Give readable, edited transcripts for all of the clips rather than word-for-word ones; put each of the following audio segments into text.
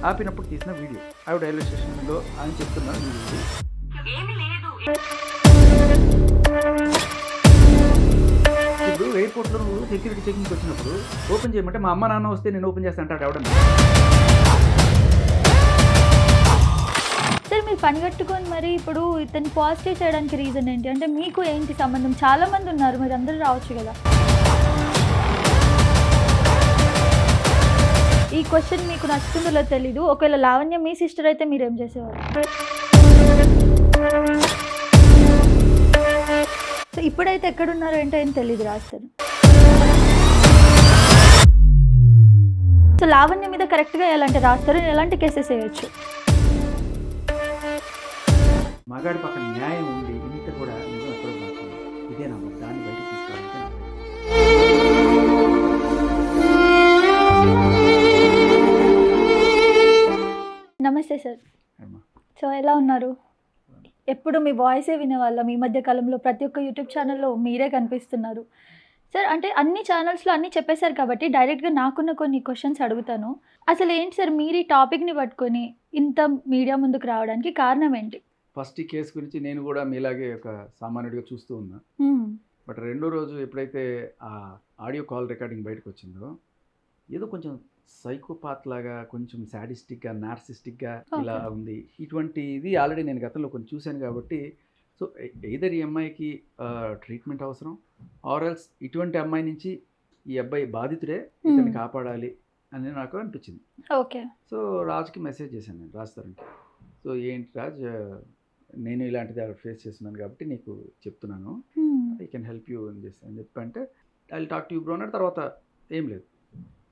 ఆపినప్పుడు తీసిన వీడియో. ఆవిడ రైల్వే స్టేషన్లో అని చెప్తున్న వీడియో. ఇప్పుడు ఎయిర్పోర్ట్లో నువ్వు సెక్యూరిటీ చెకింగ్కి వచ్చినప్పుడు ఓపెన్ చేయమంటే మా అమ్మ నాన్న వస్తే నేను ఓపెన్ చేస్తా అంటాడు ఎవడన్నా. సార్ మీరు పని కట్టుకొని మరి ఇప్పుడు ఇతన్ని పాజిటివ్ చేయడానికి రీజన్ ఏంటి? అంటే మీకు ఏంటి సంబంధం? చాలా మంది ఉన్నారు, మీరు అందరూ రావచ్చు కదా. ఈ క్వశ్చన్ మీకు నచ్చుతుందో తెలీదు. ఒకవేళ లావణ్య మీ సిస్టర్ అయితే మీరేం చేసేవారు? సో ఇప్పుడైతే ఎక్కడున్నారు ఏంటో ఏం తెలీదు రాస్తారు. సో లావణ్య మీద కరెక్ట్గా ఎలాంటి రాస్తారు, ఎలాంటి కేసెస్ వేయచ్చు? మగాడి పక్కన న్యాయం ఉండి ఇంత కూడా నిజం ఎక్కడో మాట్లాడు. ఇదే నా దాన్ని బయటకు తీసుకోవాలంటే నమస్తే సార్. సో ఎలా ఉన్నారు? ఎప్పుడు మీ వాయిసే వినేవాళ్ళం. ఈ మధ్య కాలంలో ప్రతి ఒక్క యూట్యూబ్ ఛానల్లో మీరే కనిపిస్తున్నారు సార్. అంటే అన్ని ఛానల్స్లో అన్నీ చెప్పేశారు కాబట్టి డైరెక్ట్గా నాకున్న కొన్ని క్వశ్చన్స్ అడుగుతాను. అసలు ఏంటి సార్ మీరు ఈ టాపిక్ని పట్టుకొని ఇంత మీడియా ముందుకు రావడానికి కారణం ఏంటి? ఫస్ట్ ఈ కేసు గురించి నేను కూడా మీలాగే ఒక సామాన్యుడిగా చూస్తూ ఉన్నా. బట్ రెండో రోజు ఎప్పుడైతే ఆ ఆడియో కాల్ రికార్డింగ్ బయటకు వచ్చిందో ఏదో కొంచెం సైకోపాత్ లాగా, కొంచెం సాడిస్టిక్గా, నార్సిస్టిక్గా ఇలా ఉంది. ఇటువంటిది ఆల్రెడీ నేను గతంలో కొంచెం చూశాను కాబట్టి సో ఎయిదర్ ఈ అమ్మాయికి ట్రీట్మెంట్ అవసరం ఆర్ఎల్స్ ఇటువంటి అమ్మాయి నుంచి ఈ అబ్బాయి బాధితుడే, ఇతన్ని కాపాడాలి అని నాకు అనిపించింది. ఓకే. సో రాజ్కి మెసేజ్ చేశాను నేను, రాజ్ తరుణ్కి. సో ఏంటి రాజ్, నేను ఇలాంటిది ఫేస్ చేస్తున్నాను కాబట్టి నీకు చెప్తున్నాను, ఐ కెన్ హెల్ప్ యూ అని చెప్పంటే I will talk to you bro అన్నాడు. తర్వాత ఏం లేదు.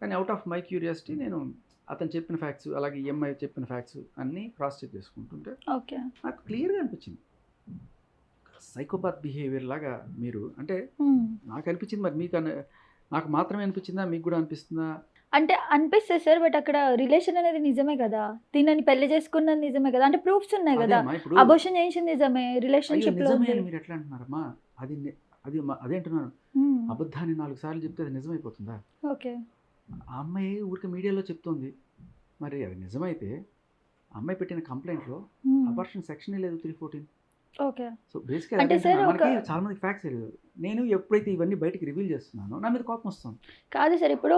కానీ అవుట్ ఆఫ్ మై క్యూరియాసిటీ నేను అతను చెప్పిన ఫ్యాక్ట్స్ అలాగే ఈఎంఐ చెప్పిన ఫ్యాక్ట్స్ అన్నీ క్రాస్ చెక్ చేసుకుంటుంటే నాకు క్లియర్గా అనిపించింది సైకోపాత్ బిహేవియర్ లాగా మీరు. అంటే నాకు అనిపించింది, మరి మీకు నాకు మాత్రమే అనిపించిందా, మీకు కూడా అనిపిస్తుందా? అంటే అనిపిస్తుంది సార్, బట్ అక్కడ రిలేషన్ అనేది నిజమే కదా, దీనిని పెళ్లి చేసుకున్నది నిజమే కదా, అంటే ప్రూఫ్స్ ఉన్నాయి కదా, అబోర్షన్ చేయించింది నిజమే, రిలేషన్షిప్ లో మీరు ఎట్లా అంటున్నారమ్మా? అది అదేంటున్నాను, అబద్ధాన్ని 4 సార్లు చెప్తే అది నిజమైపోతుందా? ఓకే. ఆ అమ్మాయి ఊరికి మీడియాలో చెప్తోంది, మరి అది నిజమైతే అమ్మాయి పెట్టిన కంప్లైంట్లో అబార్షన్ సెక్షనే లేదు 314. ఓకే. సో బేసిక్గా మనకి చాలా మంది ఫ్యాక్ట్స్ తెలియదు. నేను ఎప్పుడైతే ఇవన్నీ బయటకు రివీల్ చేస్తున్నానో నా మీద కోపం వస్తుంది. కాదు సార్, ఇప్పుడు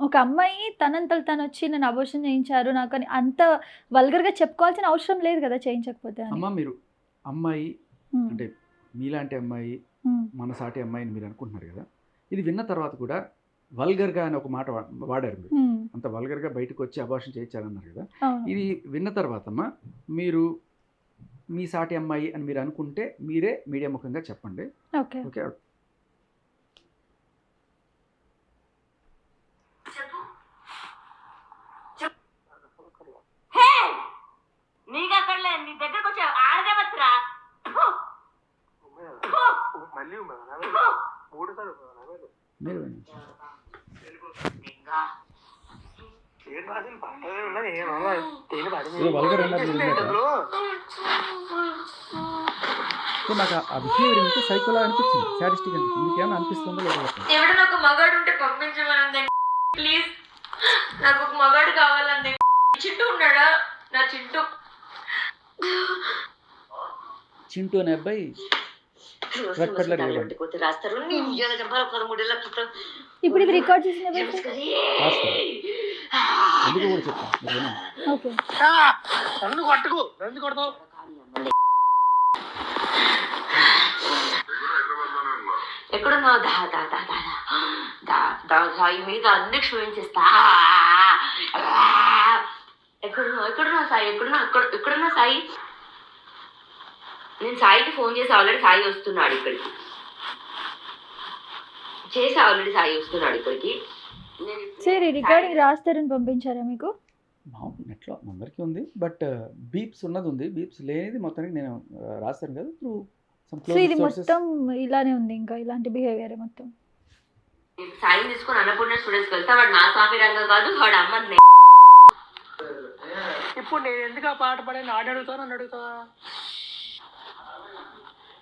ఒక అమ్మాయి తనంతలు తను వచ్చి నేను అబోర్షన్ చేయించారు నాకు అని అంత వల్గర్గా చెప్పుకోవాల్సిన అవసరం లేదు కదా, చేయించకపోతే. అమ్మ మీరు అమ్మాయి అంటే మీలాంటి అమ్మాయి మన సాటి అమ్మాయిని మీరు అనుకుంటున్నారు కదా, ఇది విన్న తర్వాత కూడా వల్గర్గా అని ఒక మాట వాడారు మీరు. అంత వల్గర్గా బయటకు వచ్చి అబార్షన్ చేయించారన్నారు కదా, ఇది విన్న తర్వాత అమ్మా మీరు మీ సాటి అమ్మాయి అని మీరు అనుకుంటే మీరే మీడియా ముఖంగా చెప్పండి. ఓకే. ఓకే. నాకు ఆ బిహేవియర్ ఉంటే సైకోలా అనిపించింది, సాడిస్టిక్ అనిపించింది. మీకు ఏమైనా అనిపిస్తుందో లేదో? ఎవడన్నా ఒక మగాడు ఉంటే పంపించమనండి ప్లీజ్, నాకు ఒక మగాడు కావాలండి. చింటూ ఉన్నాడా? నా చింటూ అనే అబ్బాయి ఇప్పుడు ఇది రికార్డ్ చేసిన ఎక్కడున్నా సాయి మీద అన్ని క్షమించేస్తా. ఎక్కడున్నా సాయి, ఎక్కడున్నా సాయి? నేను సాయికి ఫోన్ చేసి ఆల్రెడీ సాయి వస్తున్నాడు ఇక్కడికి. సరే రికార్డింగ్ రాస్తారని పంపించారా మీకు? నెట్లో అందరికీ ఉంది, బట్ బీప్స్ ఉన్నది ఉంది, బీప్స్ లేనిది మొత్తానికి నేను రాస్తాను కదా త్రూ సమ్ క్లోజ్ ఇది మొత్తం ఇలానే ఉంది, ఇంకా ఇలాంటి బిహేవియర్ మొత్తం. సాయి తీసుకొని అన్నపూర్ణ స్టూడెంట్స్కి వెళ్తా, వాడు నా స్వామి రంగం కాదు, వాడు అమ్మ. ఇప్పుడు నేను ఎందుకు ఆ పాట పడే నాడు అడుగుతావు, నన్ను అడుగుతావా?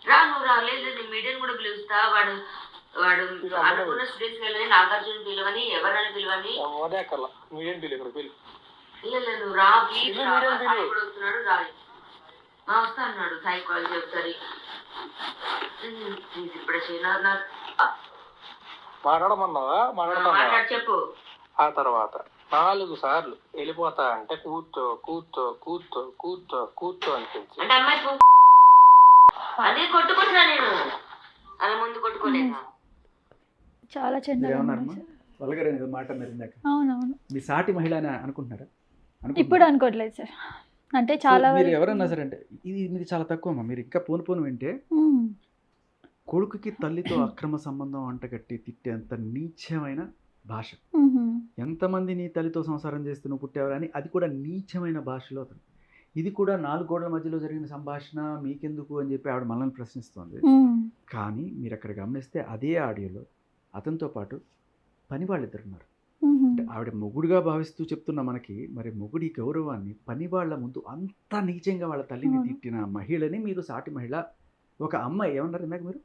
రా నువ్వు రాలేదు, నేను మీడియాని కూడా పిలుస్తా. వాడు అన్నపూర్ణ స్టూడెంట్స్కి వెళ్ళని నాగార్జున పిలువని, ఎవరైనా పిలువని. మీడియం పిలు, ఇక్కడ పిలు. లేదు నువ్వు రా ప్లీజ్ రా, మా సాయి కూడా వస్తున్నాడు రాలి వస్తా అన్నాడు సైకాలజీ ఒకసారి ప్లీజ్ ఇప్పుడే చేయను మాట్లాడమన్నావా? మాట్లాడు చెప్పు. ఆ తర్వాత 4 సార్లు వెళ్ళిపోతా అంటే కూర్చో కూర్చో కూర్చో కూర్చో కూర్చో అనిపించి అంటే అమ్మాయి అదే కొట్టుకుంటున్నా నేను అలా ముందు కొట్టుకోలేదా? చాలా చెడ్డ ఏమన్నారమ్మా వల్గర్ అనేది మాట అన్నారు ఇందాక. అవునవును. మీ సాటి మహిళ అని అనుకుంటున్నారా? ఇప్పుడు అనుకోవట్లేదు సార్. అంటే చాలా మీరు ఎవరన్నా సరే అంటే ఇది చాలా తక్కువ అమ్మా. మీరు ఇంకా పోను వింటే కొడుకుకి తల్లితో అక్రమ సంబంధం అంటగట్టి తిట్టేంత నీచమైన భాష. ఎంతమంది నీ తల్లితో సంసారం చేస్తూ నువ్వు పుట్టేవారని అది కూడా నీచమైన భాషలో అతను. ఇది కూడా 4 గోడల మధ్యలో జరిగిన సంభాషణ మీకెందుకు అని చెప్పి ఆవిడ మనల్ని ప్రశ్నిస్తోంది. కానీ మీరు అక్కడ గమనిస్తే అదే ఆడియోలో అతనితో పాటు పని వాళ్ళిద్దరు ఉన్నారు. అంటే ఆవిడ మొగుడుగా భావిస్తూ చెప్తున్న మనకి మరి మొగుడి గౌరవాన్ని పని వాళ్ళ ముందు అంత నీచంగా వాళ్ళ తల్లిని తిట్టిన మహిళని మీరు సాటి మహిళ ఒక అమ్మాయి ఏమన్నారు ఇందాక మీరు?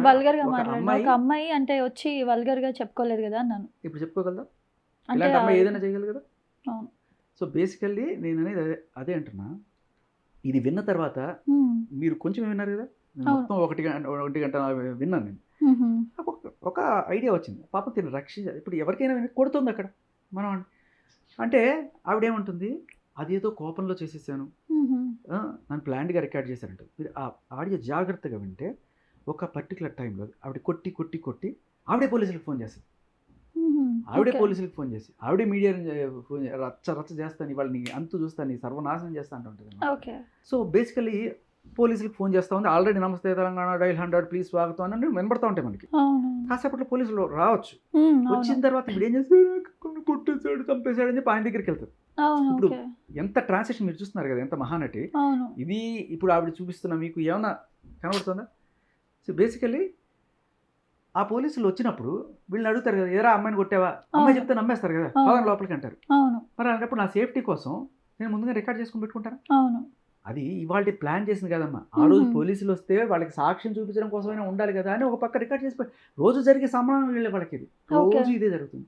వల్గర్ గా మాట్లాడారు. ఒక అమ్మాయి అంటే వచ్చి వల్గర్ గా చెప్పుకోలేదు కదా అన్నాను. ఇప్పుడు చెప్పుకోగలదా? ఇలాంటి అమ్మాయి ఏదైనా చేయగలదు కదా. సో బేసికల్లీ నేను అనేది అదే అంటున్నా. ఇది విన్న తర్వాత మీరు కొంచెం విన్నారు కదా, మొత్తం 1 గంట విన్నాను నేను. ఒక ఐడియా వచ్చింది. పాపం తిని ఇప్పుడు ఎవరికైనా కొడుతుంది అక్కడ మనం అంటే ఆవిడేమంటుంది, అదేదో కోపంలో చేసేసాను, నన్ను ప్లాన్డ్గా రికార్డ్ చేశారంట. మీరు ఆ ఆడియో జాగ్రత్తగా వింటే ఒక పర్టికులర్ టైంలో ఆవిడ కొట్టి కొట్టి కొట్టి ఆవిడే పోలీసులకు ఫోన్ చేస్తుంది. ఆవిడే పోలీసులకు ఫోన్ చేసి ఆవిడే మీడియా ఫోన్ రచ్చ రచ్చ చేస్తాను, ఇవాళ నీ అంతు చూస్తాను, నీ సర్వనాశనం చేస్తా అంటుంటుంది. సో బేసికలీ పోలీసులకు ఫోన్ చేస్తూ ఉంది. ఆల్రెడీ నమస్తే తెలంగాణ డైల్ 100 ప్లీజ్ స్వాగతం అని వినబడతా ఉంటాయి మనకి. కాసేపట్లో పోలీసులు రావచ్చు. వచ్చిన తర్వాత ఇప్పుడు ఏం చేస్తారు, కొట్టేశాడు చంపేశాడు అని చెప్పి ఆయన దగ్గరికి వెళ్తారు. ఇప్పుడు ఎంత ట్రాన్సాక్షన్ మీరు చూస్తున్నారు కదా, ఎంత మహానటి ఇది. ఇప్పుడు ఆవిడ చూపిస్తున్నా మీకు ఏమన్నా కనబడుతుందా? సో బేసికలీ ఆ పోలీసులు వచ్చినప్పుడు వీళ్ళని అడుగుతారు కదా, ఎరా అమ్మాయిని కొట్టావా, అమ్మాయి చెప్తే నమ్మేస్తారు కదా, పదం లోపలికి అంటారు. మరి అలాంటప్పుడు నా సేఫ్టీ కోసం నేను ముందుగా రికార్డ్ చేసుకుని పెట్టుకుంటాను. అది ఇవాళ ప్లాన్ చేసింది కదమ్మా. ఆ రోజు పోలీసులు వస్తే వాళ్ళకి సాక్ష్యం చూపించడం కోసమైనా ఉండాలి కదా అని ఒక పక్క రికార్డ్ చేసి రోజు జరిగే సమానం వీళ్ళే వాళ్ళకి. ఇది రోజు ఇదే జరుగుతుంది.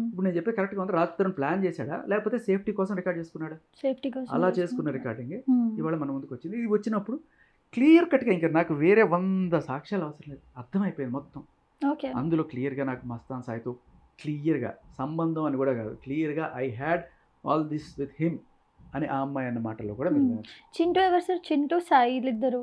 ఇప్పుడు నేను చెప్పే కరెక్ట్గా ఉంది. రాత్రి ప్లాన్ చేశాడా లేకపోతే సేఫ్టీ కోసం రికార్డ్ చేసుకున్నాడా? సేఫ్టీ కోసం అలా చేసుకున్న రికార్డింగ్ ఇవాళ మన ముందుకు వచ్చింది. ఇది వచ్చినప్పుడు క్లియర్ కట్గా ఇంకా నాకు వేరే 100 సాక్ష్యాలు అవసరం లేదు, అర్థమైపోయింది మొత్తం. అందులో క్లియర్గా నాకు మస్తాన్ సాయితో క్లియర్గా సంబంధం అని కూడా కాదు, క్లియర్గా I had all this with him అని ఆ అమ్మాయి అన్న మాటల్లో కూడా మీరు చింటూ ఎవరు సార్? చింటూ సాయి ఇద్దరు.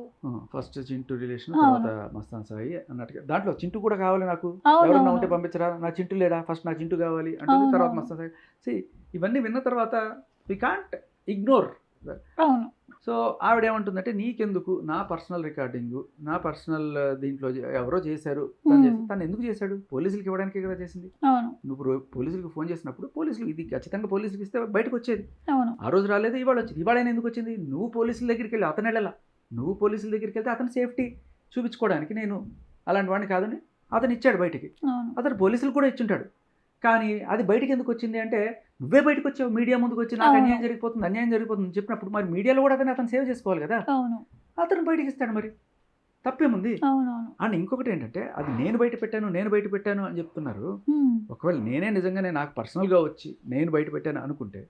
ఫస్ట్ చింటూ రిలేషన్, తర్వాత మస్తాన్ సాయి అన్నట్టుగా. దాంట్లో చింటూ కూడా కావాలి నాకు, ఎవరన్నా ఉంటే పంపించరా, నా చింటూ లేడా, ఫస్ట్ నా చింటూ కావాలి అంటే తర్వాత మస్తాన్ సాయి. సి ఇవన్నీ విన్న తర్వాత వి కాంట్ ఇగ్నోర్. సో ఆవిడేమంటుందంటే, నీకెందుకు నా పర్సనల్ రికార్డింగు, నా పర్సనల్ దీంట్లో ఎవరో చేశారు, తను ఎందుకు చేశాడు, పోలీసులకి ఇవ్వడానికే కదా చేసింది. నువ్వు పోలీసులకు ఫోన్ చేసినప్పుడు పోలీసులు ఇది ఖచ్చితంగా పోలీసులకు ఇస్తే బయటకు వచ్చేది. ఆ రోజు రాలేదు, ఇవాళ వచ్చింది. ఇవాళైనా ఎందుకు వచ్చింది? నువ్వు పోలీసుల దగ్గరికి వెళ్ళి అతను వెళ్ళాల. నువ్వు పోలీసుల దగ్గరికి వెళ్తే అతను సేఫ్టీ చూపించుకోవడానికి నేను అలాంటి వాడిని కాదని అతను ఇచ్చాడు బయటికి. అతను పోలీసులు కూడా ఇచ్చుంటాడు. కానీ అది బయటకు ఎందుకు వచ్చింది అంటే, నువ్వే బయటకు వచ్చావు, మీడియా ముందుకు వచ్చి నాకు అన్యాయం జరిగిపోతుంది చెప్పినప్పుడు మరి మీడియాలో కూడా అతను సేవ్ చేసుకోవాలి కదా. అతను బయటకు ఇస్తాడు, మరి తప్పేముంది? అండ్ ఇంకొకటి ఏంటంటే, అది నేను బయట పెట్టాను అని చెప్తున్నారు. ఒకవేళ నేనే నిజంగానే నాకు పర్సనల్గా వచ్చి నేను బయట పెట్టాను అనుకుంటే,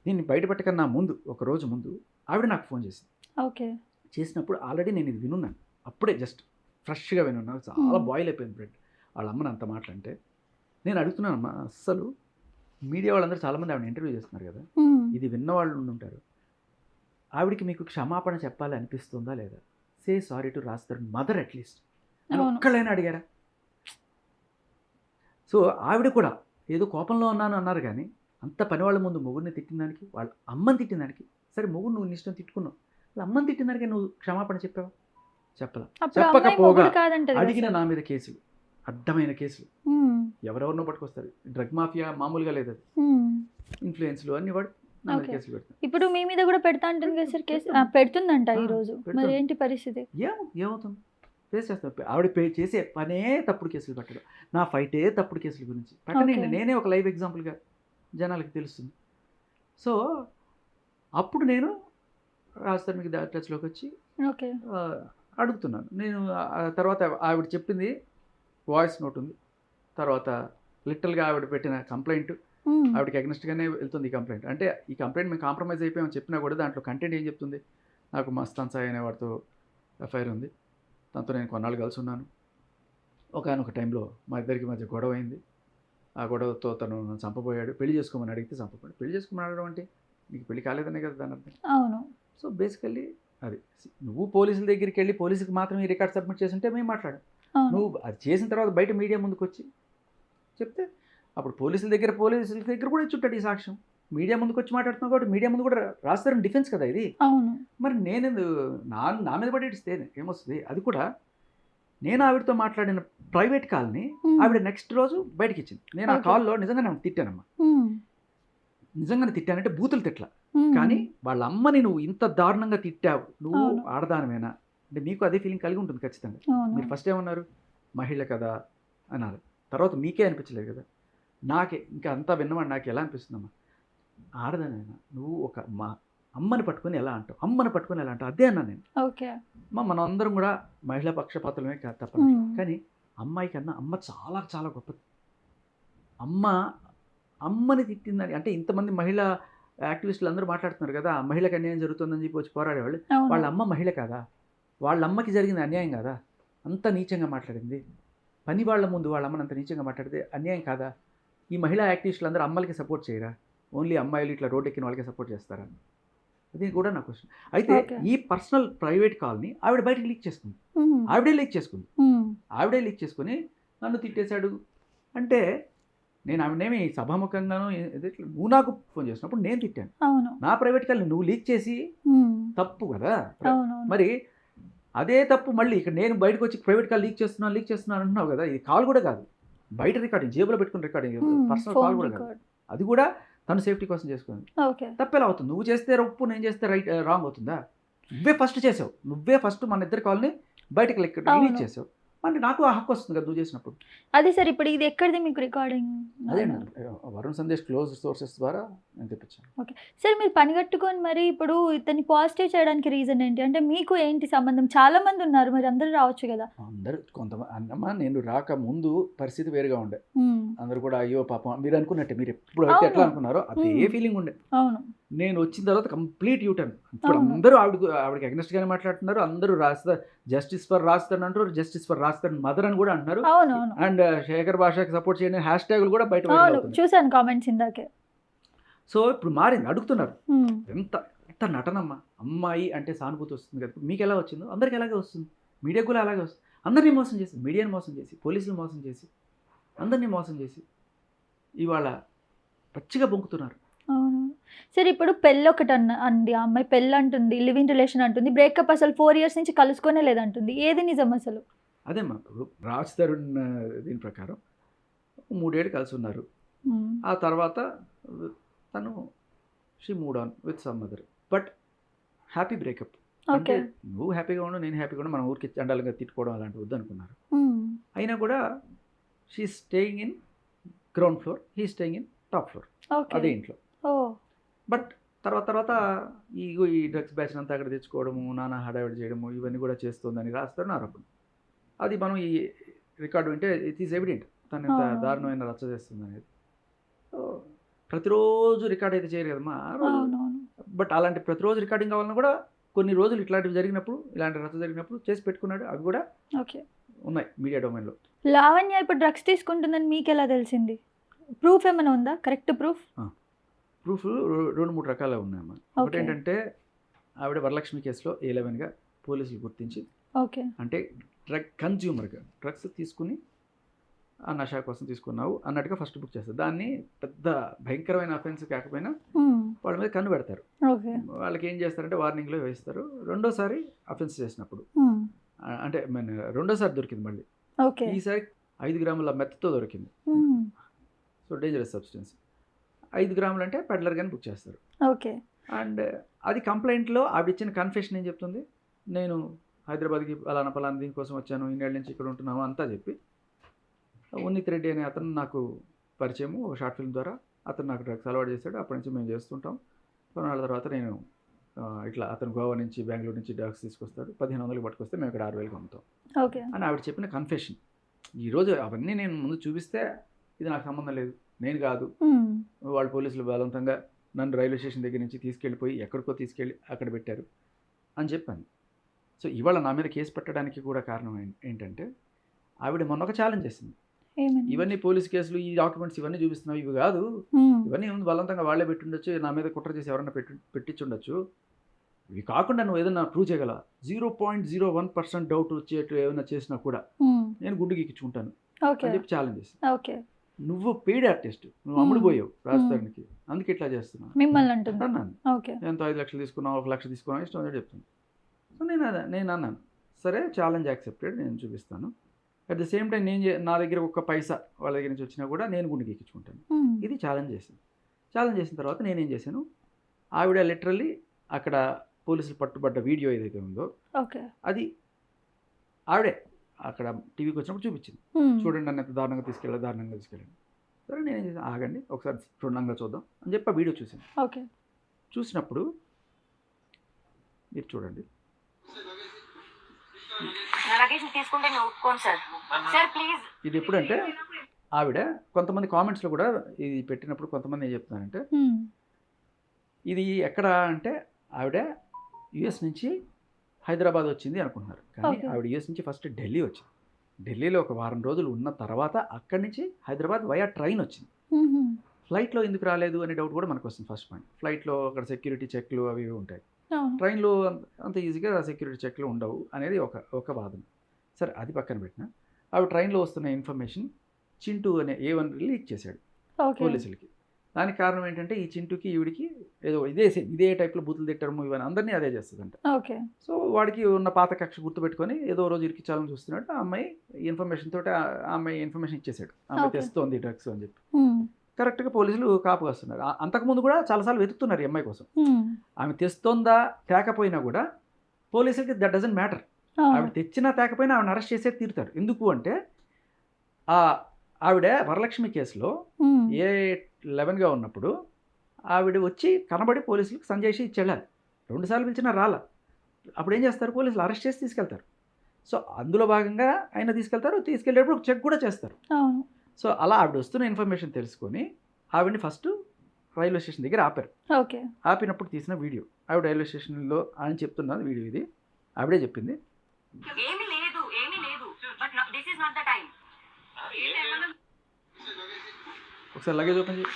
దీన్ని బయట పెట్టకన్నా ముందు ఒక రోజు ముందు ఆవిడ నాకు ఫోన్ చేసింది. చేసినప్పుడు ఆల్రెడీ నేను ఇది వినున్నాను, అప్పుడే జస్ట్ ఫ్రెష్గా వినున్నాను. చాలా బాయిల్ అయిపోయింది బ్రెడ్. వాళ్ళ అమ్మని అంత మాటలంటే నేను అడుగుతున్నానమ్మా, అస్సలు మీడియా వాళ్ళందరూ చాలామంది ఆవిడ ఇంటర్వ్యూ చేస్తున్నారు కదా, ఇది విన్న వాళ్ళు ఉంటారు. ఆవిడకి మీకు క్షమాపణ చెప్పాలి అనిపిస్తుందా లేదా? సే సారీ టు రాస్తారు మదర్ అట్లీస్ట్ అని ఒక్కళ్ళైనా అడిగారా? సో ఆవిడ కూడా ఏదో కోపంలో ఉన్నాను అన్నారు, కానీ అంత పని వాళ్ళ ముందు మొగుడిని తిట్టిన దానికి, వాళ్ళ అమ్మని తిట్టిన దానికి, సరే మొగుడు నువ్వు ఇష్టం తిట్టుకున్నావు, వాళ్ళ అమ్మని తిట్టిన దానికి నువ్వు క్షమాపణ చెప్పావా? చెప్పలా. చెప్పకపోగా అడిగిన నా మీద కేసులు, అడ్డమైన కేసులు, ఎవరెవరినో పట్టుకొస్తారు. డ్రగ్ మాఫియా మామూలుగా లేదు, అది ఇన్ఫ్లుయెన్స్లు అన్ని వాడు నా మీద కేసులు పెడతారు. ఇప్పుడు మీ మీద కూడా పెడతా అంటుంది కదా సార్, కేసు పెడుతుందంట ఈ రోజు. మరి ఏంటి పరిస్థితి? ఏమవుతుంది? ఫేస్ చేస్తాను. ఆవిడ చేసే పనే తప్పుడు కేసులు పెట్టడం, నా ఫైటే తప్పుడు కేసుల గురించి పెట్టనండి. నేనే ఒక లైవ్ ఎగ్జాంపుల్గా జనాలకి తెలుస్తుంది. సో అప్పుడు నేను రాజధానికి టచ్లోకి వచ్చి అడుగుతున్నాను. నేను తర్వాత ఆవిడ చెప్పింది వాయిస్ నోట్ ఉంది, తర్వాత లిటరల్గా ఆవిడ పెట్టిన కంప్లైంట్ ఆవిడకి అగ్నెస్ట్గానే వెళ్తుంది ఈ కంప్లైంట్. అంటే ఈ కంప్లైంట్ మేము కాంప్రమైజ్ అయిపోయామని చెప్పినా కూడా దాంట్లో కంటెంట్ ఏం చెప్తుంది, నాకు మస్తాన్ సాయి అనే వాడితో ఎఫ్ఐఆర్ ఉంది, తనతో నేను కొన్నాళ్ళు కలిసి ఉన్నాను, ఒకానొక టైంలో మా ఇద్దరికి మధ్య గొడవ అయింది, ఆ గొడవతో తను నన్ను చంపబోయాడు, పెళ్లి చేసుకోమని అడిగితే చంపబోయాడు. పెళ్లి చేసుకోమని అడగడం అంటే నీకు పెళ్లి కాలేదనే కదా దాని అర్థం. అవును. సో బేసికల్లీ అది నువ్వు పోలీసుల దగ్గరికి వెళ్ళి పోలీసుకి మాత్రం ఈ రికార్డ్ సబ్మిట్ చేసి ఉంటే మేము మాట్లాడాం. నువ్వు అది చేసిన తర్వాత బయట మీడియా ముందుకు వచ్చి చెప్తే అప్పుడు పోలీసుల దగ్గర కూడా ఇచ్చుంటాడు ఈ సాక్ష్యం. మీడియా ముందుకు వచ్చి మాట్లాడుతున్నావు కాబట్టి మీడియా ముందు కూడా రాస్తారని డిఫెన్స్ కదా ఇది. అవును. మరి నేను నా మీద పడేస్తే ఏమొస్తుంది? అది కూడా నేను ఆవిడతో మాట్లాడిన ప్రైవేట్ కాల్ని ఆవిడ నెక్స్ట్ రోజు బయటకి ఇచ్చింది. నేను ఆ కాల్లో నిజంగానే తిట్టానమ్మా, నిజంగానే తిట్టానంటే బూతులు తిట్ల, కానీ వాళ్ళ అమ్మని నువ్వు ఇంత దారుణంగా తిట్టావు, నువ్వు ఆడదానమేనా అంటే మీకు అదే ఫీలింగ్ కలిగి ఉంటుంది ఖచ్చితంగా. మీరు ఫస్ట్ ఏమన్నారు, మహిళ కదా అన్నారు, తర్వాత మీకే అనిపించలేదు కదా, నాకే ఇంకా అంతా విన్నవాడు నాకు ఎలా అనిపిస్తుందమ్మా, ఆడదానైనా నువ్వు ఒక మా అమ్మని పట్టుకొని ఎలా అంటావు, అమ్మని పట్టుకొని ఎలా అంటావు, అదే అన్నా నేను. మనం అందరం కూడా మహిళా పక్షపాతమే తప్ప, కానీ అమ్మాయి కన్నా అమ్మ చాలా చాలా గొప్పది. అమ్మని తిట్టిందని అంటే ఇంతమంది మహిళా యాక్టివిస్టులు అందరూ మాట్లాడుతున్నారు కదా, మహిళకు అన్యాయం జరుగుతుందని చెప్పి వచ్చి పోరాడేవాళ్ళు, వాళ్ళ అమ్మ మహిళ కాదా, వాళ్ళ అమ్మకి జరిగింది అన్యాయం కాదా, అంత నీచంగా మాట్లాడింది, పని వాళ్ళ ముందు వాళ్ళ అమ్మని అంత నీచంగా మాట్లాడితే అన్యాయం కాదా? ఈ మహిళా యాక్టివిస్టులు అందరూ అమ్మలకి సపోర్ట్ చేయరా, ఓన్లీ అమ్మాయిలు ఇట్లా రోడ్ ఎక్కిన వాళ్ళకి సపోర్ట్ చేస్తారా? అది కూడా నా క్వశ్చన్. అయితే ఈ పర్సనల్ ప్రైవేట్ కాల్ని ఆవిడ బయటకు లీక్ చేసుకుంది, ఆవిడే లీక్ చేసుకుని నన్ను తిట్టేశాడు అంటే నేను ఆవిడనేమి సభాముఖంగాను నువ్వు నాకు ఫోన్ చేసినప్పుడు నేను తిట్టాను, నా ప్రైవేట్ కాల్ని నువ్వు లీక్ చేసి తప్పు కదా. మరి అదే తప్పు మళ్ళీ ఇక్కడ నేను బయటకు వచ్చి ప్రైవేట్ కాల్ లీక్ చేస్తున్నాను అంటున్నావు కదా, ఇది కాల్ కూడా కాదు, బయట రికార్డింగ్, జేబులో పెట్టుకుని రికార్డింగ్, పర్సనల్ కాల్ కూడా కాదు, అది కూడా తను సేఫ్టీ కోసం చేసుకుంది. తప్పెలా అవుతుంది? నువ్వు చేస్తే రప్పు, నేను చేస్తే రాంగ్ అవుతుందా? నువ్వే ఫస్ట్ చేసావు, నువ్వే ఫస్ట్ మన ఇద్దరి కాల్ని బయటకు లీక్ చేసావు, అంటే నాకు ఆ హక్కు వస్తుంది కదా నువ్వు చేసినప్పుడు. అదే సార్, ఇప్పుడు ఇది ఎక్కడిది మీకు రికార్డింగ్? అదే వరుణ్ సందేశ్ క్లోజ్ సోర్సెస్ ద్వారా నేను తెప్పించాను. ఓకే సార్, మీరు పని కట్టుకొని మరి ఇప్పుడు ఇతన్ని పాజిటివ్ చేయడానికి రీజన్ ఏంటి? అంటే మీకు ఏంటి సంబంధం? చాలా మంది ఉన్నారు, మరి అందరూ రావచ్చు కదా. అందరూ కొంతమంది అన్నమ్మా, నేను రాక ముందు పరిస్థితి వేరుగా ఉండే, అందరూ కూడా అయ్యో పాపం మీరు అనుకున్నట్టే, మీరు ఎప్పుడు అయితే ఎట్లా అనుకున్నారో అదే ఫీలింగ్ ఉండే. అవును. నేను వచ్చిన తర్వాత కంప్లీట్ యూటర్న్. ఇప్పుడు అందరూ ఆవిడకి అగ్నెస్ట్ గానే మాట్లాడుతున్నారు, అందరూ జస్టిస్ ఫర్ రాస్తాను అంటారు, జస్టిస్ ఫర్ రాస్తాను మదర్ అని కూడా అంటున్నారు, అండ్ శేఖర్ భాషకి సపోర్ట్ చేయని హ్యాష్ ట్యాగులు కూడా బయట చూసాను కామెంట్స్ ఇందాకే. సో ఇప్పుడు మారింది, అడుగుతున్నారు ఎంత నటనమ్మా, అమ్మాయి అంటే సానుభూతి వస్తుంది కదా, మీకు ఎలా వచ్చిందో అందరికి అలాగే వస్తుంది, మీడియా కూడా అలాగే వస్తుంది. అందరినీ మోసం చేసి, మీడియాని మోసం చేసి, పోలీసులు మోసం చేసి, అందరినీ మోసం చేసి ఇవాళ పచ్చిగా బొంకుతున్నారు. అవును సార్, ఇప్పుడు పెళ్ళి ఒకటి అంది, ఆ అమ్మాయి పెళ్ళి అంటుంది, లివింగ్ రిలేషన్ అంటుంది, బ్రేకప్ అసలు 4 years నుంచి కలుసుకునే లేదంటుంది, ఏది నిజం అసలు? అదేమ్మా, ఇప్పుడు రాజ్ తరుణ్ దీని ప్రకారం 3 ఏళ్ళు కలిసి ఉన్నారు, ఆ తర్వాత తను she mood on with some other, but happy breakup. అంటే నువ్వు హ్యాపీగా ఉండు, నేను హ్యాపీగా ఉండు, మనం ఊరికి చండాలంగా తిట్టుకోవడం అలాంటివి వద్దు అనుకున్నారు. అయినా కూడా she staying in ground floor, he staying in top floor, అదే ఇంట్లో. బట్ తర్వాత ఈ డ్రగ్స్ బ్యాచ్ అంతా అక్కడ తెచ్చుకోవడము, నానా హడావిడి చేయడము, ఇవన్నీ కూడా చేస్తుందని రాస్తారు ఆరోపణ. అది మనం ఈ రికార్డు వింటే ఇట్ ఈస్ ఎవిడెంట్ తను ఎంత దారుణమైన రచ్చ చేస్తుంది అనేది. ప్రతిరోజు రికార్డ్ అయితే చేయరు కదమ్మా, బట్ అలాంటి ప్రతిరోజు రికార్డింగ్ కావాలన్నా కూడా కొన్ని రోజులు ఇట్లాంటివి జరిగినప్పుడు, ఇలాంటి రచ్చ జరిగినప్పుడు చేసి పెట్టుకున్నాడు, అవి కూడా ఉన్నాయి మీడియా డొమైన్లో. లావణ్య ఇప్పుడు డ్రగ్స్ తీసుకుంటుందని మీకు ఎలా తెలిసింది? ప్రూఫ్ ఏమైనా ఉందా? కరెక్ట్ ప్రూఫ్ 2-3 రకాలు ఉన్నాయమ్మా. ఒకటి ఏంటంటే ఆవిడ వరలక్ష్మి కేసులో A11గా పోలీసులు గుర్తించి, అంటే డ్రగ్ కన్జ్యూమర్గా, డ్రగ్స్ తీసుకుని ఆ నషా కోసం తీసుకున్నావు అన్నట్టుగా ఫస్ట్ బుక్ చేస్తారు. దాన్ని పెద్ద భయంకరమైన అఫెన్స్ కాకపోయినా వాళ్ళ మీద కన్ను పెడతారు. వాళ్ళకి ఏం చేస్తారంటే వార్నింగ్లో వేస్తారు. రెండోసారి అఫెన్స్ చేసినప్పుడు, అంటే రెండోసారి దొరికింది మళ్ళీ, ఈసారి 5 గ్రాముల మెత్తతో దొరికింది. So dangerous substance. 5 గ్రాములు అంటే పెడ్లర్ గాని బుక్ చేస్తారు. అండ్ అది కంప్లైంట్లో ఆవిడ ఇచ్చిన కన్ఫెషన్ ఏం చెప్తుంది, నేను హైదరాబాద్కి పలానా దీనికోసం వచ్చాను, ఇన్నేళ్ళ నుంచి ఇక్కడ ఉంటున్నాము అంతా చెప్పి, ఉన్నిత్ రెడ్డి అనే అతను నాకు పరిచయము, ఒక షార్ట్ ఫిల్మ్ ద్వారా అతను నాకు డ్రగ్స్ అలవాటు చేశాడు, అప్పటి నుంచి మేము చేస్తుంటాం. కొన్నాళ్ళ తర్వాత నేను ఇట్లా అతను గోవా నుంచి బెంగళూరు నుంచి డ్రగ్స్ తీసుకొస్తాడు, 1500కి పట్టుకొస్తే మేము ఇక్కడ 6000కి అమ్ముతాం అని ఆవిడ చెప్పిన కన్ఫెషన్. ఈరోజు అవన్నీ నేను ముందు చూపిస్తే ఇది నాకు సంబంధం లేదు, నేను కాదు, వాళ్ళు పోలీసులు బలవంతంగా నన్ను రైల్వే స్టేషన్ దగ్గర నుంచి తీసుకెళ్ళిపోయి ఎక్కడికో తీసుకెళ్ళి అక్కడ పెట్టారు అని చెప్పాను. సో ఇవాళ నా మీద కేసు పెట్టడానికి కూడా కారణం ఏంటంటే ఆవిడ మొన్న ఒక ఛాలెంజ్ చేసింది. ఇవన్నీ పోలీస్ కేసులు, ఈ డాక్యుమెంట్స్ ఇవన్నీ చూపిస్తున్నావు, ఇవి కాదు, ఇవన్నీ ఏముంది బలవంతంగా వాళ్ళే పెట్టుండొచ్చు, నా మీద కుట్ర చేసి ఎవరన్నా పెట్టించుండొచ్చు, ఇవి కాకుండా నువ్వు ఏదైనా ప్రూవ్ చేయగల 0.01% డౌట్ వచ్చేట్టు ఏమైనా చేసినా కూడా నేను గుండు గీకించుకుంటాను అని చెప్పి ఛాలెంజ్ చేసి, నువ్వు పెయిడ్ ఆర్టిస్ట్, నువ్వు అమ్ముడు పోయావు రాజధానికి, అందుకే ఇట్లా చేస్తున్నాను మిమ్మల్ని అంటున్నాను. ఎంతో 5 లక్షలు తీసుకున్నావు, 1 లక్ష తీసుకున్నావు, ఇష్టం అని చెప్తాను. సో నేను అన్నాను, సరే ఛాలెంజ్ యాక్సెప్టెడ్, నేను చూపిస్తాను. అట్ ద సేమ్ టైం నా దగ్గర ఒక్క పైసా వాళ్ళ దగ్గర నుంచి వచ్చినా కూడా నేను గుండు గీకించుకుంటాను. ఇది ఛాలెంజ్ చేశాను. ఛాలెంజ్ చేసిన తర్వాత నేనేం చేశాను, ఆవిడ లిటరల్లీ అక్కడ పోలీసులు పట్టుబడ్డ వీడియో ఏదైతే ఉందో అది ఆవిడే అక్కడ టీవీకి వచ్చినప్పుడు చూపించింది. చూడండి నన్ను ఎంత దారుణంగా తీసుకెళ్ళండి. సరే నేనేం చేశాను, ఆగండి ఒకసారి క్షుణ్ణంగా చూద్దాం అని చెప్పి ఆ వీడియో చూసాను. చూసినప్పుడు మీరు చూడండి, ఇది ఎప్పుడంటే ఆవిడ కొంతమంది కామెంట్స్లో కూడా ఇది పెట్టినప్పుడు కొంతమంది ఏం చెప్తున్నారంటే, ఇది ఎక్కడ అంటే ఆవిడ యుఎస్ నుంచి హైదరాబాద్ వచ్చింది అనుకుంటున్నారు, కానీ ఆవిడ యుఎస్ నుంచి ఫస్ట్ ఢిల్లీ వచ్చింది. ఢిల్లీలో ఒక వారం రోజులు ఉన్న తర్వాత అక్కడి నుంచి హైదరాబాద్ వయా ట్రైన్ వచ్చింది. ఫ్లైట్లో ఎందుకు రాలేదు అనే డౌట్ కూడా మనకు వస్తుంది. ఫస్ట్ పాయింట్, ఫ్లైట్లో అక్కడ సెక్యూరిటీ చెక్లు అవి ఉంటాయి, ట్రైన్లో అంత ఈజీగా సెక్యూరిటీ చెక్లు ఉండవు అనేది ఒక వాదన. సరే అది పక్కన పెట్టిన, ఆవిడ ట్రైన్లో వస్తున్న ఇన్ఫర్మేషన్ చింటూ అనే A1 లీక్ చేశాడు పోలీసులకి. దానికి కారణం ఏంటంటే ఈ చింటూకి ఈవిడికి ఏదో ఇదే టైప్లో బూతులు తిట్టడము ఇవన్నీ అందరినీ అదే చేస్తుందంట. సో వాడికి ఉన్న పాత కక్ష గుర్తుపెట్టుకొని ఏదో రోజు ఇరికించాలని చూస్తున్నాడు. ఆ అమ్మాయి ఇన్ఫర్మేషన్ తోటి ఆ అమ్మాయి ఇన్ఫర్మేషన్ ఇచ్చేసాడు, ఆమె తెస్తోంది డ్రగ్స్ అని చెప్పి. కరెక్ట్గా పోలీసులు కాపు కాస్తున్నారు. అంతకుముందు కూడా చాలాసార్లు వెతుకుతున్నారు ఈ అమ్మాయి కోసం. ఆమె తెస్తోందా తేకపోయినా కూడా పోలీసులకి దట్ డజంట్ మ్యాటర్. ఆవిడ తెచ్చినా తేకపోయినా ఆవిడని అరెస్ట్ చేసే తీరుతారు. ఎందుకు అంటే ఆవిడ వరలక్ష్మి కేసులో A11గా ఉన్నప్పుడు ఆవిడ వచ్చి కనబడి పోలీసులకు సంజయ్ ఇచ్చేళ్ళాలి. 2 సార్లు పిలిచినా రాలా. అప్పుడు ఏం చేస్తారు, పోలీసులు అరెస్ట్ చేసి తీసుకెళ్తారు. సో అందులో భాగంగా ఆయన తీసుకెళ్ళేటప్పుడు ఒక చెక్ కూడా చేస్తారు. సో అలా ఆవిడ వస్తున్న ఇన్ఫర్మేషన్ తెలుసుకొని ఆవిడని ఫస్ట్ రైల్వే స్టేషన్ దగ్గర ఆపారు. ఆపినప్పుడు తీసిన వీడియో ఆవిడ రైల్వే స్టేషన్లో ఆయన చెప్తున్నది వీడియో ఇది. ఆవిడే చెప్పింది, ఒకసారి లగేజ్ ఓపెన్ చేయి.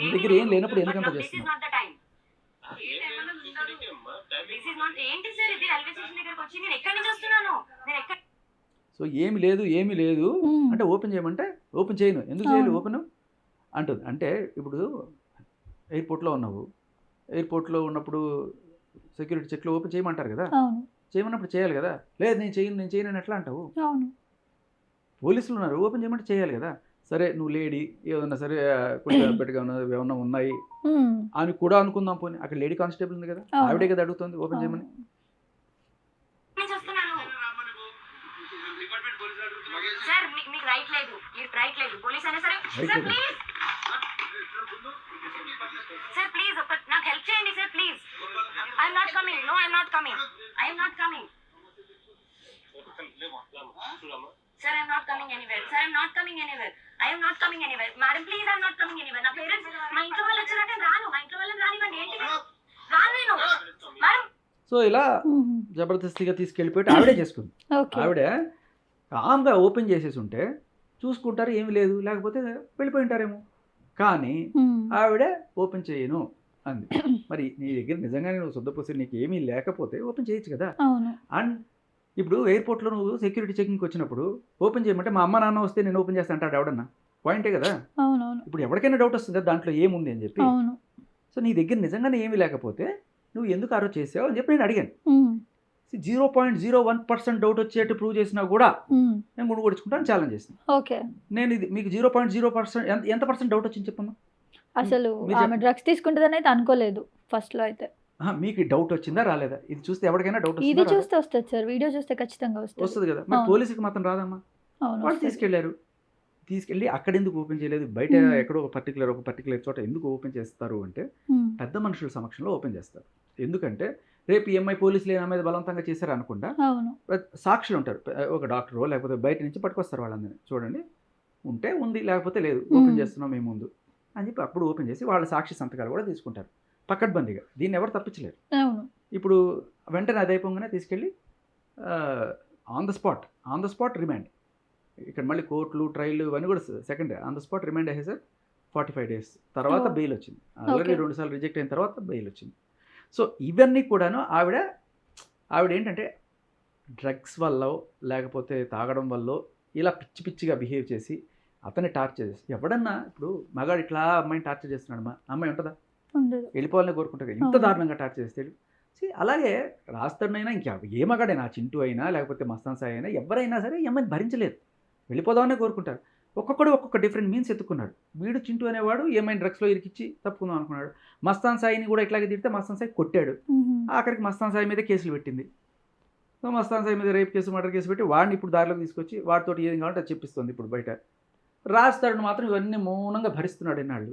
మీ దగ్గర ఏం లేనప్పుడు ఎందుకంత చేస్తున్నా? సో ఏమి లేదు అంటే ఓపెన్ చేయమంటే ఓపెన్ చేయను, ఎందుకు చేయాలి ఓపెన్ అంటుంది. అంటే ఇప్పుడు ఎయిర్పోర్ట్లో ఉన్నావు, ఎయిర్పోర్ట్లో ఉన్నప్పుడు సెక్యూరిటీ చెక్లు ఓపెన్ చేయమంటారు కదా, చేయమన్నప్పుడు చేయాలి కదా. లేదు నేను చేయను అని ఎట్లా అంటావు? పోలీసులు ఉన్నారు, ఓపెన్ చేయమంటే చేయాలి కదా. సరే నువ్వు లేడీ ఏదన్నా సరే కొంచెం అబ్బెట్టుగా ఏమన్నా ఉన్నాయి అని కూడా అనుకుందాం. పోనీ అక్కడ లేడీ కానిస్టేబుల్ ఉంది కదా, ఆవిడే కదా అడుగుతుంది ఓపెన్ చేయమని. Sir, I'm not coming anywhere. Sir, I'm not coming anywhere. I am not coming anywhere. Madam, please, I'm not coming anywhere. నా పేరెంట్స్ మా ఇంట్లో వాళ్ళు వచ్చారంటే రాను, మా ఇంట్లో వాళ్ళని రానివ్వండి. ఏంటి రాను నేను మేడం. సో ఇలా జబర్దస్తిగా తీసుకెళ్ళిపోయి ఆవిడే చేసుకుంది. ఆవిడ కామ్గా ఓపెన్ చేసేసి ఉంటే చూసుకుంటారు, ఏమి లేదు, లేకపోతే వెళ్ళిపోయి ఉంటారేమో. కానీ ఆవిడ ఓపెన్ చేయను అంది. మరి నీ దగ్గర నిజంగానే నువ్వు శుద్ధపోసి నీకు ఏమీ లేకపోతే ఓపెన్ చేయొచ్చు కదా. అండ్ ఇప్పుడు ఎయిర్పోర్ట్లో నువ్వు సెక్యూరిటీ చెకింగ్కి వచ్చినప్పుడు ఓపెన్ చేయమంటే మా అమ్మ నాన్న వస్తే నేను ఓపెన్ చేస్తా అంటాడు ఎవడన్నా, పాయింటే కదా. ఇప్పుడు ఎవరికైనా డౌట్ వస్తుంది దాంట్లో ఏముంది అని చెప్పి. సో నీ దగ్గర నిజంగానే ఏమీ లేకపోతే నువ్వు ఎందుకు ఆరో చేసావు అని చెప్పి నేను అడిగాను. 0.01% డౌట్ వచ్చేట్టు ప్రూవ్ చేసినా కూడా నేను గుండు కొడుచుకుంటాను ఛాలెంజ్ చేస్తాను. నేను ఇది మీకు 0.0% ఎంత పర్సెంట్ డౌట్ వచ్చింది చెప్పమ్మా? అసలు డ్రగ్స్ తీసుకుంటుందని అయితే అనుకోలేదు ఫస్ట్లో. అయితే మీకు డౌట్ వచ్చిందా రాలేదా? ఇది చూస్తే ఎవరికైనా డౌట్ ఇది చూస్తే వస్తుంది సార్, వీడియో చూస్తే ఖచ్చితంగా వస్తుంది కదా. మరి పోలీసుకి మాత్రం రాదమ్మా. వాళ్ళు తీసుకెళ్ళి అక్కడ ఎందుకు ఓపెన్ చేయలేదు, బయట ఎక్కడో ఒక పర్టికులర్ చోట ఎందుకు ఓపెన్ చేస్తారు అంటే పెద్ద మనుషుల సమక్షంలో ఓపెన్ చేస్తారు. ఎందుకంటే రేపు ఈఎంఐ పోలీసులు నా మీద బలవంతంగా చేశారు అనుకుంటా, అవును. సాక్షులు ఉంటారు, ఒక డాక్టరో లేకపోతే బయట నుంచి పట్టుకొస్తారు వాళ్ళందరినీ, చూడండి ఉంటే ఉంది లేకపోతే లేదు, ఓపెన్ చేస్తున్నాం మేము ముందు అని చెప్పి అప్పుడు ఓపెన్ చేసి వాళ్ళ సాక్షి సంతకాలు కూడా తీసుకుంటారు పకడ్బందీగా. దీన్ని ఎవరు తప్పించలేరు. అవును. ఇప్పుడు వెంటనే అది అయిపోగానే తీసుకెళ్ళి ఆన్ ద స్పాట్ రిమాండ్. ఇక్కడ మళ్ళీ కోర్టులు ట్రయల్ ఇవన్నీ కూడా second on the spot remand అయ్యేసారు 45 days తర్వాత Oh. బెయిల్ వచ్చింది. Already Okay. 2 సార్లు రిజెక్ట్ అయిన తర్వాత బెయిల్ వచ్చింది. సో ఇవన్నీ కూడాను ఆవిడ ఏంటంటే డ్రగ్స్ వల్ల లేకపోతే తాగడం వల్ల ఇలా పిచ్చి పిచ్చిగా బిహేవ్ చేసి అతన్ని టార్చర్ చేసి, ఎవడన్నా ఇప్పుడు మగాడు ఇట్లా అమ్మాయిని టార్చర్ చేస్తున్నాడు, అమ్మాయి ఉంటుందా? ఉండదు. వెళ్ళిపోవాలని కోరుకుంటారు. ఇంత అవును. దారుణంగా టార్చర్ చేస్తాడు. అలాగే రాస్తాడైనా ఇంకా ఏ మగాడైనా, చింటూ అయినా లేకపోతే మస్తాన్ సాయి అయినా ఎవరైనా సరే ఈ అమ్మాయిని భరించలేదు, వెళ్ళిపోదామనే కోరుకుంటారు. ఒక్కొక్కడు ఒక్కొక్క డిఫరెంట్ మీన్స్ ఎత్తుకున్నాడు. వీడు చింటూ అనేవాడు ఏమైనా డ్రగ్స్లో ఇరికిచ్చి తప్పుకుందాం అనుకున్నాడు. మస్తాన్ సాయిని కూడా ఇట్లాగే తిడితే మస్తాన్ సాయి కొట్టాడు. ఆఖరికి మస్తాన్ సాయి మీద కేసులు పెట్టింది. సో మస్తాన్ సాయి మీద రేప్ కేసు, మర్డర్ కేసు పెట్టి వాడిని ఇప్పుడు దారిలోకి తీసుకొచ్చి వాడితో ఏం కావాలంటే అది చెప్పిస్తుంది ఇప్పుడు బయట. రాస్తాడు మాత్రం ఇవన్నీ మౌనంగా భరిస్తున్నాడు ఎన్నాళ్ళు.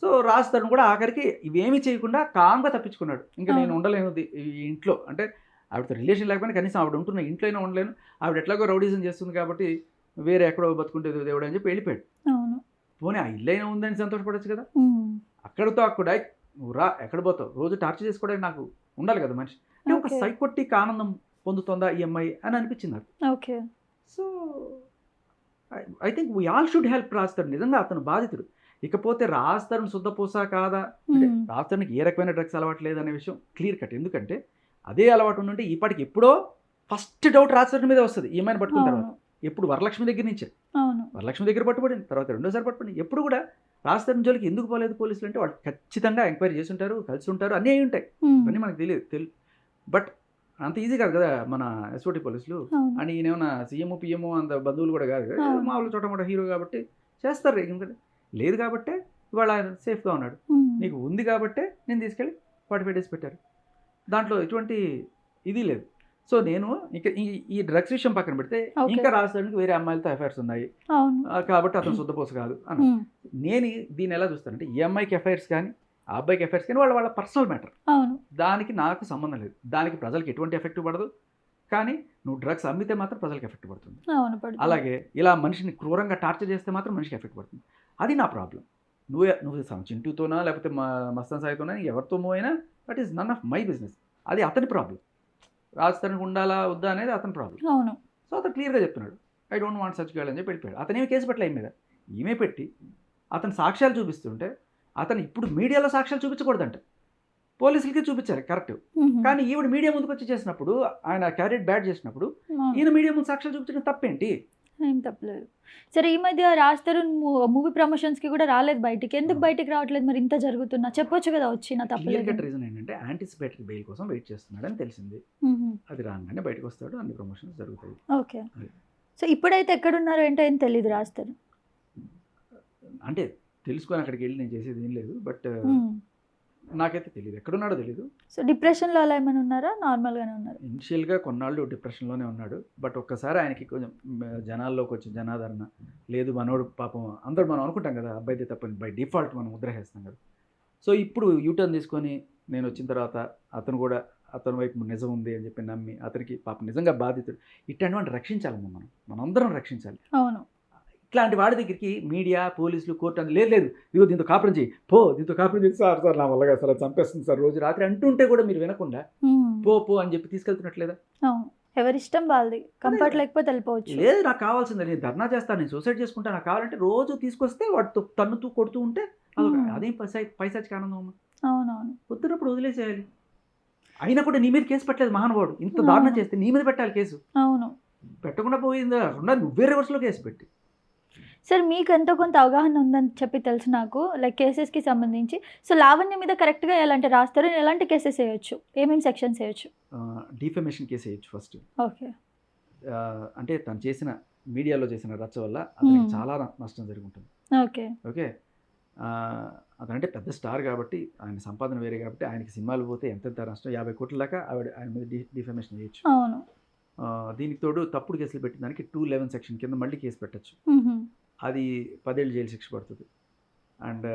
సో రాస్తాడు కూడా ఆఖరికి ఇవేమీ చేయకుండా కామ్గా తప్పించుకున్నాడు. ఇంకా నేను ఉండలేను ఈ ఇంట్లో, అంటే ఆవిడతో రిలేషన్ లేకపోయినా కనీసం ఆవిడ ఉంటున్న ఇంట్లో అయినా ఉండలేను, ఆవిడ ఎట్లాగో రౌడీజం చేస్తుంది కాబట్టి వేరే ఎక్కడో బతుకుంటే దేవుడు అని చెప్పి వెళ్ళిపోయాడు. అవును. పోనీ ఆ ఇల్లు అయినా ఉందని సంతోషపడచ్చు కదా. అక్కడితో అక్కడ నువ్వు రా, ఎక్కడ పోతావు, రోజు టార్చర్ చేసుకోవడానికి నాకు ఉండాలి కదా మనిషి. అంటే ఒక Okay. సైకోటిక్ ఆనందం పొందుతుందా ఈ అమ్మాయి అని అనిపించింది నాకు. Okay. So I think we all should help రాస్తాడు. నిజంగా అతను బాధితుడు. ఇకపోతే రాస్తాడు శుద్ధపూస కాదా అంటే రాస్తానికి ఏ రకమైన డ్రగ్స్ అలవాటు లేదనే విషయం క్లియర్ కట్. ఎందుకంటే అదే అలవాటు ఉంటే ఈపాటికి ఎప్పుడో ఫస్ట్ డౌట్ రాస్తాడి మీదే వస్తుంది ఈ అమ్మాయిని పట్టుకున్న తర్వాత. ఎప్పుడు వరలక్ష్మి దగ్గర నుంచే, అవును. వరలక్ష్మి దగ్గర పట్టుబడింది, తర్వాత రెండోసారి పట్టుబడింది. ఎప్పుడు కూడా రాస్తాడి జోలికి ఎందుకు పోలేదు పోలీసులు అంటే వాళ్ళు ఖచ్చితంగా ఎంక్వైరీ చేసి ఉంటారు, కలిసి ఉంటారు, అన్నీ అయి ఉంటాయి. ఇవన్నీ మనకు తెలియదు. బట్ అంత ఈజీ కాదు కదా మన ఎస్ఓటి పోలీసులు. అని ఈయనేమన్నా సీఎం పిఎం అంత బంధువులు కూడా కాదు కదా, మామూలు చోట హీరో కాబట్టి చేస్తారు. ఎందుకంటే లేదు కాబట్టే ఇవాళ ఆయన సేఫ్గా ఉన్నాడు. నీకు ఉంది కాబట్టే నేను తీసుకెళ్ళి 45 days పెట్టారు. దాంట్లో ఎటువంటి ఇది లేదు. సో నేను ఇంకా ఈ డ్రగ్స్ విషయం పక్కన పెడితే ఇంకా రాష్ట్రానికి వేరే అమ్మాయిలతో అఫైర్స్ ఉన్నాయి కాబట్టి అతను శుద్ధపోస కాదు అని నేను దీన్ని ఎలా చూస్తానంటే, ఈ అమ్మాయికి అఫైర్స్ కానీ ఆ అబ్బాయికి ఎఫెక్ట్స్ కానీ వాళ్ళ పర్సనల్ మ్యాటర్, దానికి నాకు సంబంధం లేదు. దానికి ప్రజలకు ఎటువంటి ఎఫెక్ట్ పడదు. కానీ నువ్వు డ్రగ్స్ అమ్మితే మాత్రం ప్రజలకు ఎఫెక్ట్ పడుతుంది. అలాగే ఇలా మనిషిని క్రూరంగా టార్చర్ చేస్తే మాత్రం మనిషికి ఎఫెక్ట్ పడుతుంది. అది నా ప్రాబ్లం. నువ్వు చింటూతోనా లేకపోతే మస్తాన్ సాయితోనా ఎవరితో అయినా that is none of my business. అది అతని ప్రాబ్లం. రాజధానికి ఉండాలా వద్దా అనేది అతని ప్రాబ్లం. సో అతను క్లియర్గా చెప్తున్నాడు, I don't want such girl అని చెప్పి వెళ్ళిపోయాడు. అతనేమి కేసు పెట్టలే మీద, ఈమె పెట్టి అతను సాక్ష్యాలు చూపిస్తుంటే అతను ఇప్పుడు మీడియాలో సాక్ష్యాలు చూపించకూడదంట, పోలీసులకి చూపించారు కరెక్ట్. కానీ ఈవిడ మీడియా ముందుకు వచ్చి చేసినప్పుడు, ఆయన క్యారెట్ బ్యాడ్ చేసినప్పుడు ఈయన మీడియా ముందు సాక్ష్యాలు చూపించడం తప్పేంటి? ఏం తప్పలేదు. సరే ఈ మధ్య రాజ్ తరుణ్ మూవీ ప్రమోషన్స్కి కూడా రాలేదు బయటికి, ఎందుకు బయటికి రావట్లేదు మరి? ఇంత జరుగుతున్నా చెప్పొచ్చు కదా, వచ్చిన తప్పలేదు. రీజన్ ఏంటంటే యాంటిసిపేటరీ బెయిల్ కోసం వెయిట్ చేస్తున్నాడని తెలిసింది. అది రాగానే బయటకు వస్తాడు, అన్ని ప్రమోషన్స్ జరుగుతాయి. ఓకే. సో ఇప్పుడైతే ఎక్కడున్నారో ఏంటో ఏం తెలియదు రాజ్ తరుణ్. అంటే తెలుసుకొని అక్కడికి వెళ్ళి నేను చేసేది ఏం లేదు, బట్ నాకైతే తెలియదు ఎక్కడున్నాడో తెలియదు. సో డిప్రెషన్లో అలా ఏమైనా ఉన్నారా, నార్మల్గానే ఉన్నారు? ఇనిషియల్గా కొన్నాళ్ళు డిప్రెషన్లోనే ఉన్నాడు. బట్ ఒక్కసారి ఆయనకి కొంచెం జనాల్లోకి వచ్చి జనాదరణ లేదు, మనోడు పాపం అందరూ మనం అనుకుంటాం కదా అబ్బాయితే తప్పని, బై డిఫాల్ట్ మనం ముద్ర వేస్తాం కదా. సో ఇప్పుడు యూటర్న్ తీసుకొని నేను వచ్చిన తర్వాత అతను కూడా అతని వైపు నిజం ఉంది అని చెప్పి నమ్మి అతనికి పాపం నిజంగా బాధితుడు ఇట్లాంటివన్నీ రక్షించాలి, మనందరం రక్షించాలి. అవును. ఇట్లాంటి వాడి దగ్గరికి మీడియా పోలీసులు కోర్టు అని లేదు ఇదిగో దీంతో కాపురం చేయి, దీంతో కాపురం చేసి సార్ నా వల్ల సార్ చంపేస్తుంది సార్ రోజు రాత్రి అంటుంటే కూడా మీరు వినకుండా పో అని చెప్పి తీసుకెళ్తున్నట్లేదా? ఎవరిష్టం వాళ్ళది, కంఫర్ట్ లేకపోతే వెళ్ళిపోవచ్చు. లేదు నాకు కావాల్సిందే, నేను ధర్నా చేస్తాను, నేను సూసైడ్ చేసుకుంటాను, నాకు కావాలంటే రోజు తీసుకొస్తే వాటితో తన్నుతూ కొడుతూ ఉంటే అదేం పైసాచికి ఆనందం అమ్మా. అవునవును. పొద్దునప్పుడు వదిలేసేయాలి. అయినా కూడా నీ మీద కేసు పెట్టలేదు మహానుభావుడు, ఇంత దారుణం చేస్తే నీ మీద పెట్టాలి కేసు. అవును. పెట్టకుండా పోయిందా నువ్వే రివర్స్లో కేసు పెట్టి. సార్ మీకు ఎంతో కొంత అవగాహన ఉందని చెప్పి తెలుసు నాకు, లైక్ కేసెస్కి సంబంధించి. సో లావణ్య మీద కరెక్ట్గా ఎలాంటి రాస్తారు, ఎలాంటి కేసెస్ వేయచ్చు, ఏమేమి సెక్షన్స్ వేయచ్చు? డిఫమేషన్ కేసు వేయచ్చు ఫస్ట్. ఓకే. అంటే తను చేసిన మీడియాలో చేసిన రచ్చ వల్ల అతనికి చాలా నష్టం జరుగుతుంది. ఓకే. ఓకే. అతనంటే పెద్ద స్టార్ కాబట్టి ఆయన సంపాదన వేరే కాబట్టి ఆయనకి సినిమాలు పోతే ఎంత నష్టం, 50 కోట్ల దాకా ఆయన మీద డిఫమేషన్ చేయొచ్చు. అవును. దీనికి తోడు తప్పుడు కేసులు పెట్టిన దానికి 211 సెక్షన్ కింద మళ్ళీ కేసు పెట్టచ్చు. అది 10 ఏళ్ళు జైలు శిక్ష పడుతుంది. అండ్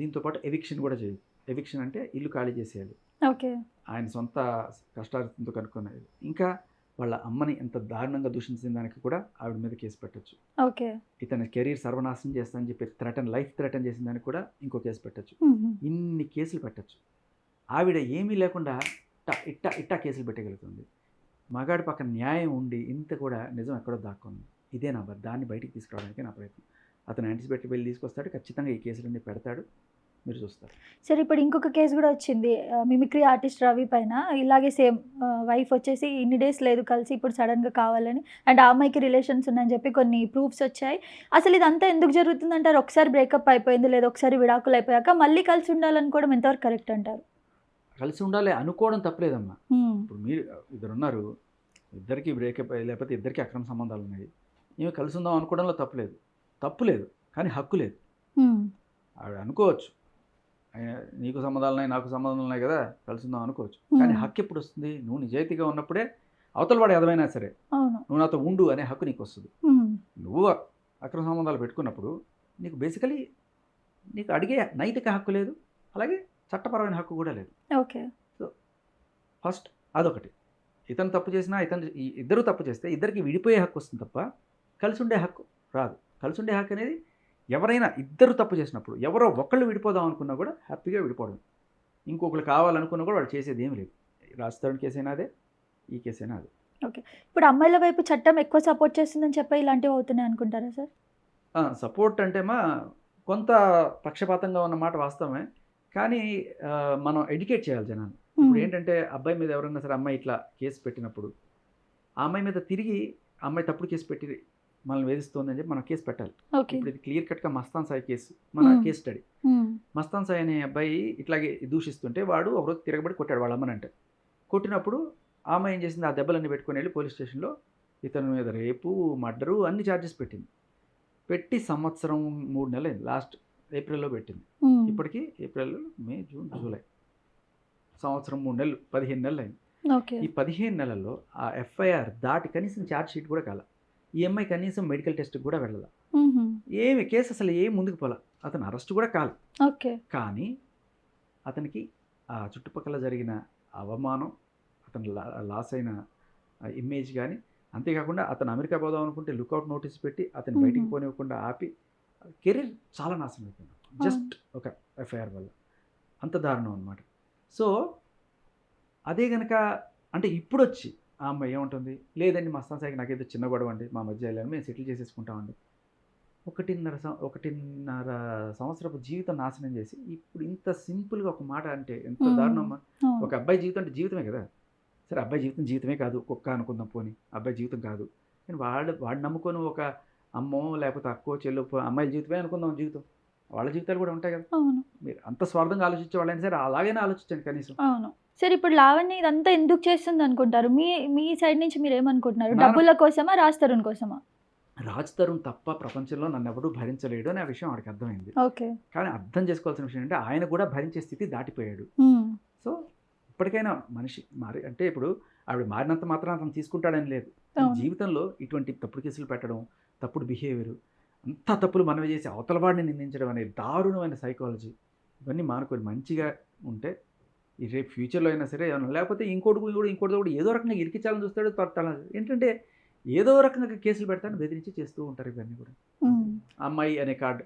దీంతోపాటు ఎవిక్షన్ కూడా చేయదు. ఎవిక్షన్ అంటే ఇల్లు ఖాళీ చేసేయాలి. ఓకే. ఆయన సొంత కష్టార్జితంతో కనుక్కున్నది. ఇంకా వాళ్ళ అమ్మని ఎంత దారుణంగా దూషించిన దానికి కూడా ఆవిడ మీద కేసు పెట్టొచ్చు. ఓకే. ఇతని కెరీర్ సర్వనాశనం చేస్తానని చెప్పి లైఫ్ థ్రెటన్ చేసిన దానికి కూడా ఇంకో కేసు పెట్టొచ్చు. ఇన్ని కేసులు పెట్టచ్చు. ఆవిడ ఏమీ లేకుండా ఇట్టా కేసులు పెట్టగలుగుతుంది. మగాడి పక్కన న్యాయం ఉండి ఇంత కూడా నిజం ఎక్కడో దాక్కుంది. ఇదే నా దాన్ని బయటికి తీసుకురావడానికి నా ప్రయత్నం. అతను యాంటిసిపేటరీ బెయిల్ తీసుకొస్తాడు, ఖచ్చితంగా ఈ కేసులన్నీ పెడతాడు, మీరు చూస్తారు. సరే, ఇప్పుడు ఇంకొక కేసు కూడా వచ్చింది మిమిక్రీ ఆర్టిస్ట్ రవి పైన. ఇలాగే సేమ్ వైఫ్ వచ్చేసి ఇన్ని డేస్ లేదు కలిసి, ఇప్పుడు సడన్గా కావాలని, అండ్ ఆ అమ్మాయికి రిలేషన్స్ ఉన్నాయని చెప్పి కొన్ని ప్రూఫ్స్ వచ్చాయి. అసలు ఇదంతా ఎందుకు జరుగుతుందంటారు? ఒకసారి బ్రేకప్ అయిపోయింది, లేదా ఒకసారి విడాకులు అయిపోయాక మళ్ళీ కలిసి ఉండాలనుకోవడం ఎంతవరకు కరెక్ట్ అంటారు? కలిసి ఉండాలి అనుకోవడం తప్పలేదమ్మా. ఇప్పుడు మీరు ఇద్దరు ఉన్నారు, ఇద్దరికి బ్రేకప్ లేకపోతే ఇద్దరికి అక్రమ సంబంధాలు ఉన్నాయి, మేము కలిసి ఉందాం అనుకోవడంలో తప్పు లేదు, కానీ హక్కు లేదు. ఆవిడ అనుకోవచ్చు, నీకు సంబంధాలు ఉన్నాయి నాకు సంబంధాలు ఉన్నాయి కదా కలిసి ఉందాం అనుకోవచ్చు, కానీ హక్కు ఎప్పుడు వస్తుంది? నువ్వు నిజాయితీగా ఉన్నప్పుడే అవతల వాడు ఎదవైనా సరే నువ్వు నాతో ఉండు అనే హక్కు నీకు వస్తుంది. నువ్వు అక్రమ సంబంధాలు పెట్టుకున్నప్పుడు నీకు బేసికలీ నీకు అడిగే నైతిక హక్కు లేదు, అలాగే చట్టపరమైన హక్కు కూడా లేదు. ఓకే. సో ఫస్ట్ అదొకటి. ఇతను తప్పు చేసినా ఇద్దరు తప్పు చేస్తే ఇద్దరికి విడిపోయే హక్కు వస్తుంది తప్ప కలిసి ఉండే హక్కు రాదు. కలిసి ఉండే హక్కు అనేది ఎవరైనా ఇద్దరు తప్పు చేసినప్పుడు ఎవరో ఒకళ్ళు విడిపోదాం అనుకున్నా కూడా హ్యాపీగా విడిపోవడం. ఇంకొకరు కావాలనుకున్నా కూడా వాళ్ళు చేసేది ఏమి లేదు. రాజస్థాన్ కేసు అయినా అదే, ఈ కేసు అయినా అదే. ఓకే. ఇప్పుడు అమ్మాయిల వైపు చట్టం ఎక్కువ సపోర్ట్ చేస్తుందని చెప్పి ఇలాంటివి అవుతున్నాయి అనుకుంటారా సార్? సపోర్ట్ అంటే కొంత పక్షపాతంగా ఉన్న మాట వాస్తవమే, కానీ మనం ఎడ్యుకేట్ చేయాలి జనాన్ని. ఇప్పుడు ఏంటంటే అబ్బాయి మీద ఎవరైనా సరే అమ్మాయి ఇట్లా కేసు పెట్టినప్పుడు ఆ అమ్మాయి మీద తిరిగి అమ్మాయి తప్పుడు కేసు పెట్టి మనల్ని వేధిస్తోందని చెప్పి మనం కేసు పెట్టాలి. ఇప్పుడు ఇది క్లియర్ కట్గా మస్తాన్ సాయి కేసు, మన కేసు స్టడీ. మస్తాన్ సాయి అనే అబ్బాయి ఇట్లాగే దూషిస్తుంటే వాడు ఒకరోజు తిరగబడి కొట్టాడు వాళ్ళ అమ్మనంటే. కొట్టినప్పుడు ఆ అమ్మాయి ఏం చేసింది, ఆ దెబ్బలన్నీ పెట్టుకుని వెళ్ళి పోలీస్ స్టేషన్లో ఇతని మీద రేపు మర్డరు అన్ని ఛార్జెస్ పెట్టింది. పెట్టి 1 సంవత్సరం 3 నెలలు అయింది. లాస్ట్ ఏప్రిల్లో పెట్టింది. ఇప్పటికీ ఏప్రిల్, మే, జూన్, జూలై, 1 సంవత్సరం 3 నెలలు, 15 నెలలు అయింది. ఈ 15 నెలల్లో ఆ ఎఫ్ఐఆర్ దాటి కనీసం ఛార్జ్ షీట్ కూడా కాల. ఈ అమ్మాయి కనీసం మెడికల్ టెస్ట్కి కూడా వెళ్ళాల. ఏమి కేసు అసలు ఏం ముందుకు పోలా. అతను అరెస్ట్ కూడా కాల. కానీ అతనికి ఆ చుట్టుపక్కల జరిగిన అవమానం, అతను లాస్ అయిన ఇమేజ్ కానీ, అంతేకాకుండా అతను అమెరికా పోదాం అనుకుంటే లుకౌట్ నోటీస్ పెట్టి అతను బయటికి పోనివ్వకుండా ఆపి కెరీర్ చాలా నాశనం అయిపోయింది జస్ట్ ఒక ఎఫ్ఐఆర్ వల్ల. అంత దారుణం అనమాట. సో అదే కనుక అంటే ఇప్పుడు వచ్చి ఆ అమ్మాయి ఏముంటుంది, లేదండి మస్తాన్ సాయికి నాకేదో చిన్న గొడవ అండి, మా మధ్య వెళ్ళాను, మేము సెటిల్ చేసేసుకుంటామండి. 1.5 సంవత్సరపు జీవితం నాశనం చేసి ఇప్పుడు ఇంత సింపుల్గా ఒక మాట అంటే ఎంత దారుణం అమ్మా. ఒక అబ్బాయి జీవితం అంటే జీవితమే కదా. సరే అబ్బాయి జీవితం జీవితమే కాదు, కుక్క అనుకుందాం పోని, అబ్బాయి జీవితం కాదు, కానీ వాడు నమ్ముకొని ఒక అమ్మో లేకపోతే అక్కో చెల్లు అమ్మాయిల జీవితమే అనుకుందాం జీవితం, వాళ్ళ జీవితాలు కూడా ఉంటాయి కదా. మీరు అంత స్వార్థంగా ఆలోచించే వాళ్ళైనా సరే అలాగైనా ఆలోచించండి కనీసం. అవును సరే. ఇప్పుడు లావణ్య ఇదంతా ఎందుకు చేస్తుంది అనుకుంటారు? మీ సైడ్ నుంచి మీరు ఏమనుకుంటున్నారు? డబ్బుల కోసమా, రాజ్ తరుణ్ కోసమా? రాజ్ తరుణ్ తప్ప ప్రపంచంలో నన్ను ఎవడూ భరించలేడు అనే విషయం వాడికి అర్థమైంది. కానీ అర్థం చేసుకోవాల్సిన విషయం అంటే ఆయన కూడా భరించే స్థితి దాటిపోయాడు. సో ఇప్పటికైనా మనిషి మారి అంటే ఇప్పుడు ఆవిడ మారినంత మాత్రం అతను తీసుకుంటాడని లేదు. జీవితంలో ఇటువంటి తప్పుడు కేసులు పెట్టడం, తప్పుడు బిహేవియర్, అంతా తప్పులు మనవి చేసి అవతల వాడిని నిందించడం అనే దారుణమైన సైకాలజీ, ఇవన్నీ మానుకొని మంచిగా ఉంటే ఈ రేపు ఫ్యూచర్లో అయినా సరే లేకపోతే ఇంకోటి కూడా ఏదో రకంగా ఇరికించాలని చూస్తాడు. ఏంటంటే ఏదో రకంగా కేసులు పెడతాను బెదిరించి చేస్తూ ఉంటారు. ఇవన్నీ కూడా అమ్మాయి అనే కార్డు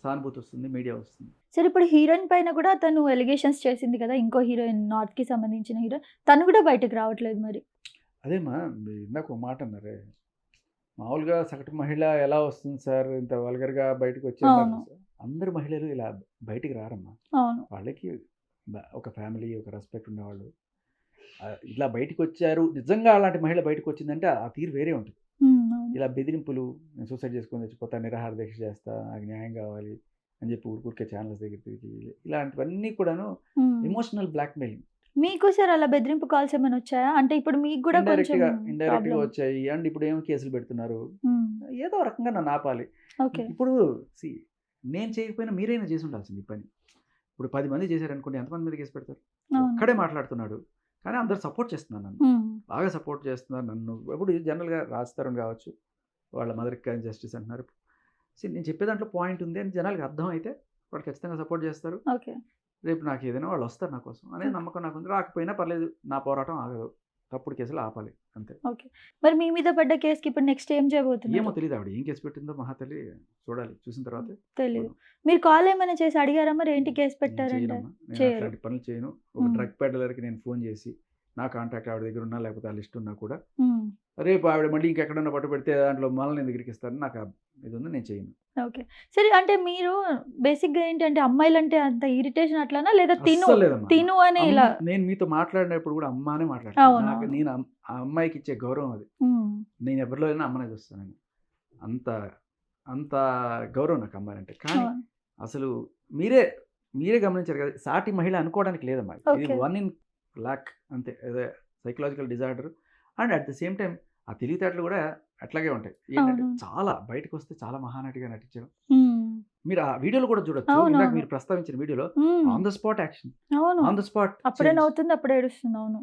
సానుభూతి వస్తుంది, మీడియా వస్తుంది. సరే ఇప్పుడు హీరోయిన్ పైన కూడా తను ఎలిగేషన్స్ చేసింది కదా, ఇంకో హీరోయిన్, నార్త్కి సంబంధించిన హీరోయిన్, తను కూడా బయటకు రావట్లేదు. మరి అదేమా ఇందాక ఒక మాట అన్నారే, మామూలుగా సగటు మహిళ ఎలా వస్తుంది సార్ ఇంత వల్గర్గా బయటకు వచ్చారు. అందరు మహిళలు ఇలా బయటికి రారమ్మా. వాళ్ళకి ఒక ఫ్యామిలీ, ఒక రెస్పెక్ట్ ఉండేవాళ్ళు ఇలా బయటకు వచ్చారు. నిజంగా అలాంటి మహిళ బయటకు వచ్చిందంటే ఆ తీరు వేరే ఉంటుంది. ఇలా బెదిరింపులు, నేను సూసైడ్ చేసుకొని చచ్చిపోతా, నిరాహార దీక్ష చేస్తా, నాకు న్యాయం కావాలి అని చెప్పి ఊరికే ఛానల్స్ దగ్గర తిరిగి, ఇలాంటివన్నీ కూడాను ఎమోషనల్ బ్లాక్మెయిలింగ్. మీకు సార్ అలా బెదిరింపు కాల్స్ ఏమైనా వచ్చాయా? అంటే ఇప్పుడు మీకు కూడా ఇండైరెక్ట్గా వచ్చాయి. అండ్ ఇప్పుడు ఏమో కేసులు పెడుతున్నారు, ఏదో రకంగా నన్ను ఆపాలి. ఇప్పుడు నేను చేయకపోయినా మీరైనా చేసి ఉండాల్సింది ఈ పని. ఇప్పుడు 10 మంది చేశారనుకోండి, ఎంతమంది మీద కేసు పెడతారు? ఒక్కడే మాట్లాడుతున్నాడు కానీ అందరు సపోర్ట్ చేస్తున్నారు, నన్ను బాగా సపోర్ట్ చేస్తున్నారు. నన్ను ఇప్పుడు జనరల్గా రాజ్ తరుణ్ కావచ్చు, వాళ్ళ మదర్కి జస్టిస్ అంటున్నారు. నేను చెప్పే దాంట్లో పాయింట్ ఉంది అని జనాలకి అర్థం అయితే వాళ్ళు ఖచ్చితంగా సపోర్ట్ చేస్తారు. రేపు నాకు ఏదైనా వాళ్ళు వస్తారు నా కోసం అనే నమ్మకం నాకు ఉంది. రాకపోయినా పర్లేదు, నా పోరాటం ఆగదు, తప్పుడు కేసులు ఆపాలి అంతే. ఓకే. మరి మీ మీద పడ్డ కేసుకి ఇప్పుడు నెక్స్ట్ ఏం ఏమో చేయబోతున్నారు? తెలియదు ఆవిడ ఏం కేసు పెట్టిందో, మహాతల్లి చూడాలి, చూసిన తర్వాత. తెలీదు. మీరు కాల్ ఏమైనా చేసి అడిగారా మరి ఏంటి కేసు నేను పెట్టారంటే? చేయనమ్మా, నేను చేయరు. అట్లాంటి పనులు చేయను. ఒక మ్మ్. డ్రగ్ పెడ్లర్కి నేను ఫోన్ చేసి నా కాంటాక్ట్ ఆవిడ దగ్గర ఉన్నా లేకపోతే ఆ లిస్ట్ ఉన్నా కూడా మ్మ్. రేపు ఆవిడ మళ్ళీ ఇంకెక్కడన్నా పట్టు పెడితే దాంట్లో మళ్ళీ నేను దగ్గరికి ఇస్తాను, నాకు ఇది ఉంది, నేను చేయను. ఓకే. సరే అంటే మీరు బేసిక్‌గా ఏంటంటే అమ్మాయిలంటే అంత ఇరిటేషన్ అట్లానా లేదా అస్సలు లేదమ్మా. తిను అని ఇలా? నేను మీతో మాట్లాడినప్పుడు కూడా అమ్మానే మాట్లాడతాను. అవును, నాకు అవును. నేను ఆ అమ్మాయికి ఇచ్చే గౌరవం అది. హ్మ్. నేను ఎవరిలో అయినా అమ్మనే చూస్తాను. అంత అంత గౌరవం నాకు అమ్మాయిలంటే. కానీ అవును. అసలు మీరే గమనించారు కదా, సాటి మహిళ అనుకోవడానికి లేదమ్మా. ఇది ఓకే. 1 in lakh అంతే. అదే psychological disorder. And at the same time ఆ తెలివితేటలు కూడా అట్లాగే ఉంటాయి. ఏంటంటే అవును. చాలా బయటకు వస్తే చాలా మహానటిగా నటించారు. హ్మ్. మీరు ఆ వీడియోలో కూడా చూడొచ్చు. అవును, ఇందాక అవును. మీరు ప్రస్తావించిన వీడియోలో హ్మ్. ఆన్ ద స్పాట్ యాక్షన్, అవును. ఆన్ ద స్పాట్ అప్పుడే నవ్వుతుంది, అప్పుడే ఏడుస్తుంది. అవును.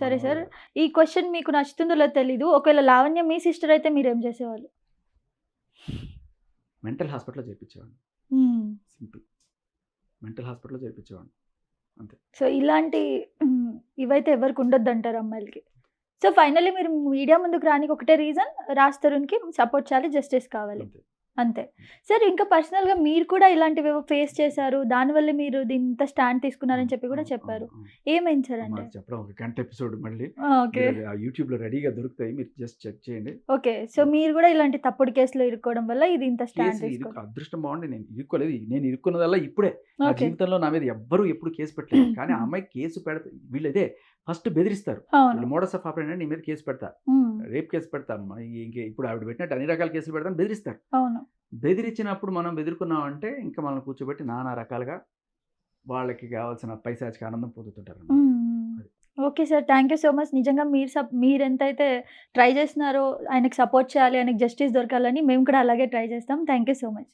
సరే సార్, ఈ క్వశ్చన్ మీకు నచ్చుతుందో లేదో తెలీదు. ఒకవేళ లావణ్య మీ సిస్టర్ అయితే మీరేం చేసేవాళ్ళు? మెంటల్ హాస్పిటల్లో చేర్పించేవాడిని. హ్మ్. సింపుల్, మెంటల్ హాస్పిటల్లో చేర్పించేవాడిని అంతే. సో ఇలాంటి ఇవైతే ఎవరికి ఉండొద్దు అంటారు అమ్మాయిలకి. సో ఫైనల్లీ మీరు మీడియా ముందుకు రానికి ఒకటే రీజన్, రాజ్ తరుణ్కి సపోర్ట్ చేయాలి, జస్టిస్ కావాలి అంతే. అంతే. సార్ ఇంకా పర్సనల్గా మీరు కూడా ఇలాంటివి ఫేస్ చేశారు, దానివల్ల మీరు ఇంత స్టాండ్ తీసుకున్నారని చెప్పి కూడా చెప్పారు. ఏమైంది సార్ అంటే? మాకు చెప్పడం ఒక గంట ఎపిసోడ్ మళ్ళీ ఓకే. మీరు ఆ యూట్యూబ్లో రెడీగా దొరుకుతాయి, మీరు జస్ట్ చెక్ చేయండి. ఓకే. సో మీరు కూడా ఇలాంటి తప్పుడు కేసులో ఇరుక్కోవడం వల్ల ఇది ఇంత స్టాండ్ కేసు తీసుకోవడం. అదృష్టం బాగుండి నేను ఇరుక్కోలేదు. నేను ఇరుక్కున్నదల్లా ఇప్పుడే. నా ఓకే. జీవితంలో నా మీద ఎవ్వరూ ఎప్పుడు కేసు పెట్టలేదు. కానీ ఆ అమ్మాయి కేసు పెడతా, వీళ్ళు ఇదే ఫస్ట్ బెదిరిస్తారు. అవును. వీళ్ళు మోడస్ ఆఫ్ ఆపరేషన్, నీ మీద కేసు పెడతా, హ్మ్. రేప్ కేసు పెడతా, ఇంకే ఇప్పుడు ఆవిడ పెట్టినట్టు అన్ని రకాల కేసులు పెడతాను, బెదిరిస్తారు. అవును. బెదిరించినప్పుడు మనం బెదురుకున్నామంటే ఇంకా మనల్ని కూర్చోబెట్టి నానా రకాలుగా వాళ్ళకి కావాల్సిన పైశాచిక ఆనందం పొందుతుంటారు. Okay sir, thank you so much. నిజంగా మీరు ఎంతైతే ట్రై చేస్తున్నారో ఆయనకు సపోర్ట్ చేయాలి, ఆయనకు జస్టిస్ దొరకాలని మేము కూడా అలాగే ట్రై చేస్తాం. Thank you so much.